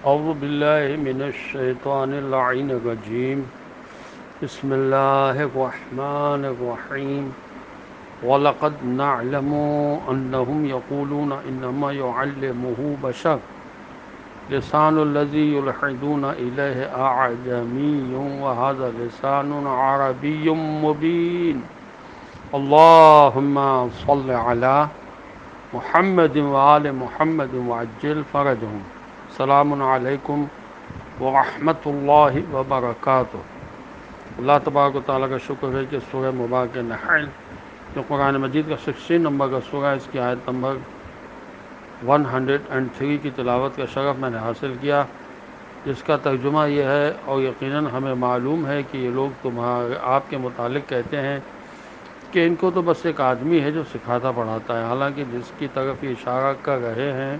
اعوذ باللہ من الشیطان اللعین الرجیم بسم اللہ الرحمن الرحیم وَلَقَدْ نَعْلَمُ أَنَّهُمْ يَقُولُونَ إِنَّمَا يُعَلِّمُهُ بَشَرٌ لسان الذي يلحدون إليه أعجمي وهذا لسان عربي مبين اللهم صل على محمد وآل محمد وعجل فرجهم السلام علیکم ورحمۃ اللہ وبرکاتہ۔ اللہ تبارک و تعالیٰ کا شکر ہے کہ سورہ مبارک نحل جو قرآن مجید کا 16 نمبر کا سورہ، اس کی آیت نمبر 103 کی تلاوت کا شرف میں نے حاصل کیا، جس کا ترجمہ یہ ہے، اور یقیناً ہمیں معلوم ہے کہ یہ لوگ آپ کے متعلق کہتے ہیں کہ ان کو تو بس ایک آدمی ہے جو سکھاتا پڑھاتا ہے، حالانکہ جس کی طرف یہ اشارہ کر رہے ہیں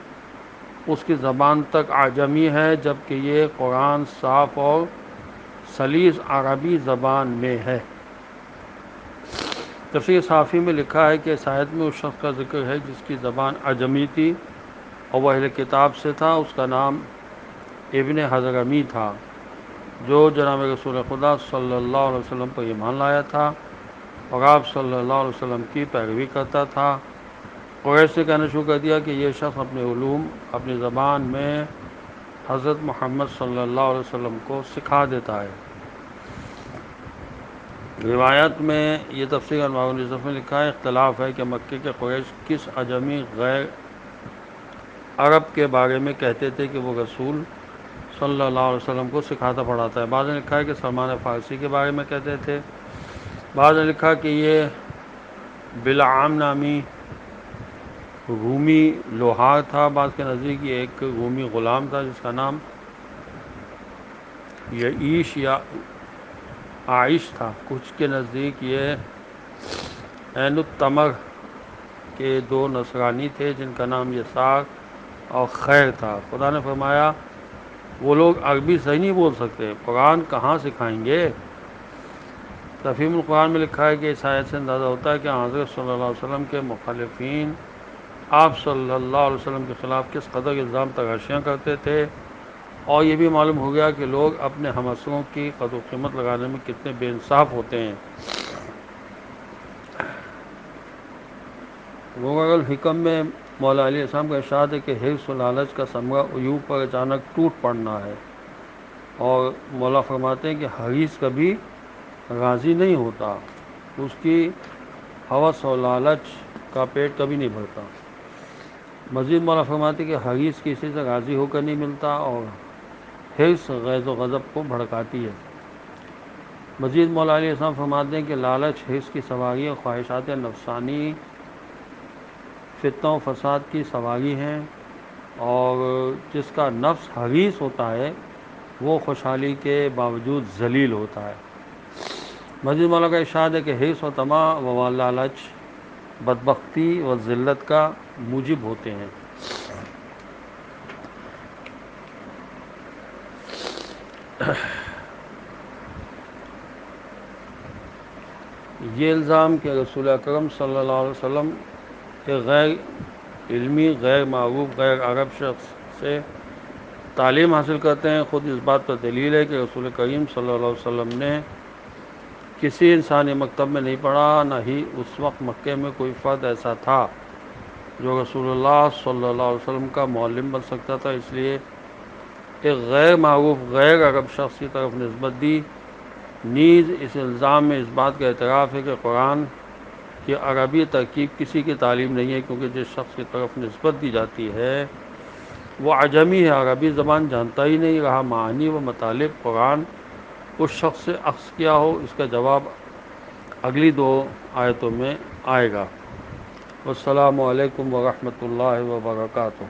اس کی زبان تک اعجمی ہے، جبکہ یہ قرآن صاف اور سلیس عربی زبان میں ہے۔ تفسیر صافی میں لکھا ہے کہ اس آیت میں اس شخص کا ذکر ہے جس کی زبان اعجمی تھی اور وہ اہل کتاب سے تھا، اس کا نام ابن حضرمی تھا، جو جناب رسول خدا صلی اللہ علیہ وسلم پر ایمان لایا تھا اور آپ صلی اللہ علیہ وسلم کی پیروی کرتا تھا۔ قریش نے کہنا شروع کر دیا کہ یہ شخص اپنے علوم اپنی زبان میں حضرت محمد صلی اللہ علیہ وسلم کو سکھا دیتا ہے۔ روایت میں یہ تفسیر انوار النظف میں لکھا ہے، اختلاف ہے کہ مکے کے قریش کس اعجمی غیر عرب کے بارے میں کہتے تھے کہ وہ رسول صلی اللہ علیہ وسلم کو سکھاتا پڑھاتا ہے۔ بعض نے لکھا ہے کہ سلمان فارسی کے بارے میں کہتے تھے، بعض نے لکھا کہ یہ بلعام نامی رومی لوہار تھا، بعض کے نزدیک یہ ایک رومی غلام تھا جس کا نام یعیش یا عائش تھا، کچھ کے نزدیک یہ عین التمر کے دو نصرانی تھے جن کا نام یسار اور خیر تھا۔ خدا نے فرمایا وہ لوگ عربی صحیح نہیں بول سکتے، قرآن کہاں سکھائیں گے؟ تفہیم القرآن میں لکھا ہے کہ اس آیت سے اندازہ ہوتا ہے کہ حضرت صلی اللہ علیہ وسلم کے مخالفین آپ صلی اللہ علیہ وسلم کے خلاف کس قدر الزام تراشیاں کرتے تھے، اور یہ بھی معلوم ہو گیا کہ لوگ اپنے ہم عصروں کی قدر و قیمت لگانے میں کتنے بے انصاف ہوتے ہیں۔ غرر الحکم میں مولا علیہ السلام کا ارشاد ہے کہ حرص و لالچ کا ثمرہ عیوب پر اچانک ٹوٹ پڑنا ہے، اور مولا فرماتے ہیں کہ حریص کبھی راضی نہیں ہوتا، اس کی ہوس و لالچ کا پیٹ کبھی نہیں بھرتا۔ مزید مولا فرماتے ہیں کہ حریص کسی سے راضی ہو کر نہیں ملتا، اور حرص غیظ و غضب کو بھڑکاتی ہے۔ مزید مولا علیہ السلام فرماتے ہیں کہ لالچ حرص کی سواری اور خواہشات نفسانی فتنہ و فساد کی سواری ہیں، اور جس کا نفس حریص ہوتا ہے وہ خوشحالی کے باوجود ذلیل ہوتا ہے۔ مزید مولا کا ارشاد ہے کہ حرص و طمع و لالچ بدبختی و ذلت کا موجب ہوتے ہیں۔ یہ الزام کہ رسول اکرم صلی اللہ علیہ وسلم کے غیر علمی، غیر معروف، غیر عرب شخص سے تعلیم حاصل کرتے ہیں، خود اس بات پر دلیل ہے کہ رسول کریم صلی اللہ علیہ وسلم نے کسی انسانی مکتب میں نہیں پڑھا، نہ ہی اس وقت مکے میں کوئی فرد ایسا تھا جو رسول اللہ صلی اللہ علیہ وسلم کا معلم بن سکتا تھا، اس لیے ایک غیر معروف، غیر عرب شخص کی طرف نسبت دی۔ نیز اس الزام میں اس بات کا اعتراف ہے کہ قرآن کی عربی ترکیب کسی کی تعلیم نہیں ہے، کیونکہ جس شخص کی طرف نسبت دی جاتی ہے وہ عجمی ہے، عربی زبان جانتا ہی نہیں، رہا معانی و مطالب قرآن اس شخص سے اخذ کیا ہو، اس کا جواب اگلی 2 آیتوں میں آئے گا۔ والسلام علیکم ورحمۃ اللہ وبرکاتہ۔